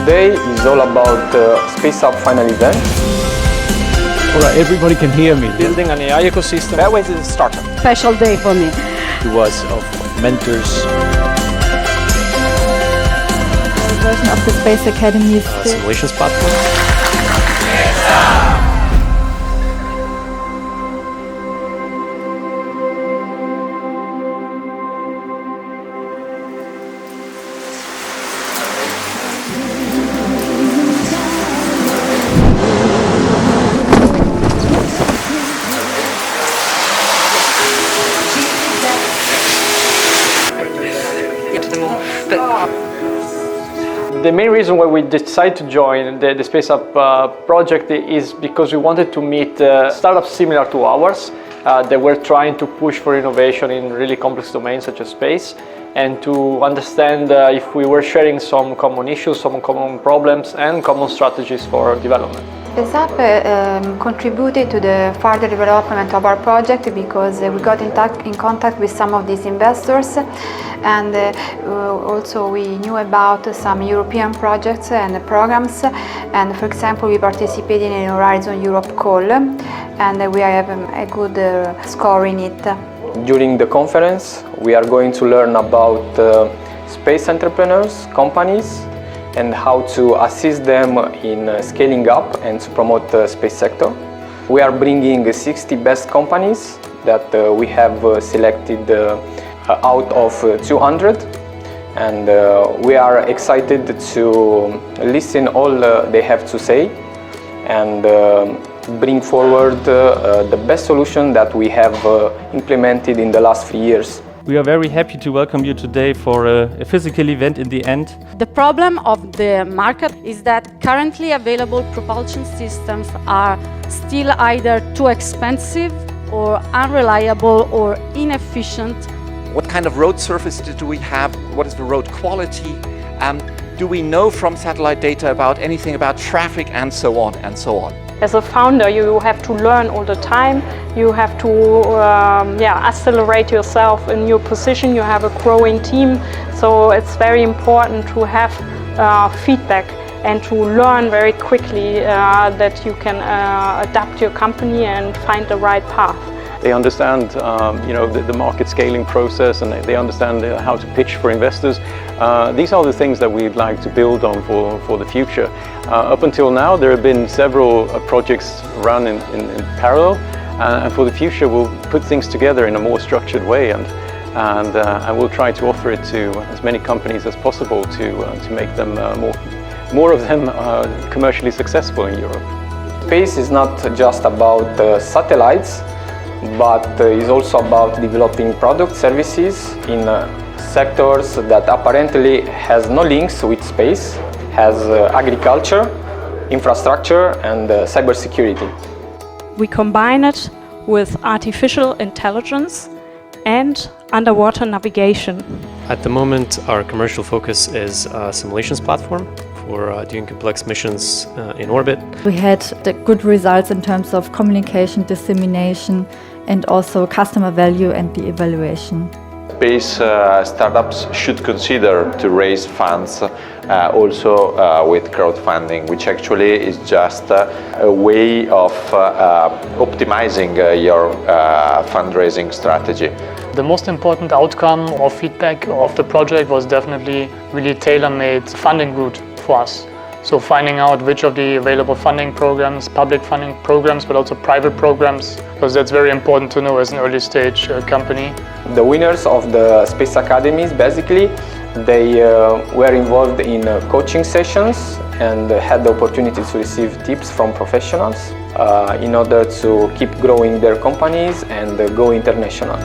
today is all about SpaceUp Final Event. Alright, everybody can hear me. Building an AI ecosystem. Airways is a startup. Special day for me. To us of mentors. The version of the Space Academy Simulations platform. The main reason why we decided to join the SpaceUp project is because we wanted to meet startups similar to ours that were trying to push for innovation in really complex domains such as space, and to understand if we were sharing some common issues, some common problems and common strategies for development. SpaceUp contributed to the further development of our project because we got in contact with some of these investors, and also we knew about some European projects and programs, and for example we participated in Horizon Europe call, and we have a good score in it. During the conference, we are going to learn about space entrepreneurs, companies, and how to assist them in scaling up and to promote the space sector. We are bringing 60 best companies that we have selected out of 200, and we are excited to listen all they have to say and bring forward the best solution that we have implemented in the last few years. We are very happy to welcome you today for a physical event in the end. The problem of the market is that currently available propulsion systems are still either too expensive or unreliable or inefficient. What kind of road surface do we have? What is the road quality? Do we know from satellite data about anything about traffic, and so on and so on? As a founder, you have to learn all the time. You have to accelerate yourself in your position. You have a growing team, so it's very important to have feedback and to learn very quickly that you can adapt your company and find the right path. They understand the market scaling process, and they understand how to pitch for investors. These are the things that we'd like to build on for the future. Up until now, there have been several projects run in parallel, and for the future we'll put things together in a more structured way, and we'll try to offer it to as many companies as possible to make them more of them commercially successful in Europe. Space is not just about satellites, but is also about developing product services in sectors that apparently has no links with space, has agriculture, infrastructure and cybersecurity. We combine it with artificial intelligence and underwater navigation. At the moment, our commercial focus is a simulations platform for doing complex missions in orbit. We had the good results in terms of communication, dissemination, and also customer value and the evaluation. Space startups should consider to raise funds also with crowdfunding, which actually is just a way of optimizing your fundraising strategy. The most important outcome or feedback of the project was definitely really tailor-made funding route for us. So finding out which of the available funding programs, public funding programs, but also private programs, because that's very important to know as an early stage company. The winners of the Space Academies, basically, they were involved in coaching sessions and had the opportunity to receive tips from professionals in order to keep growing their companies and go international.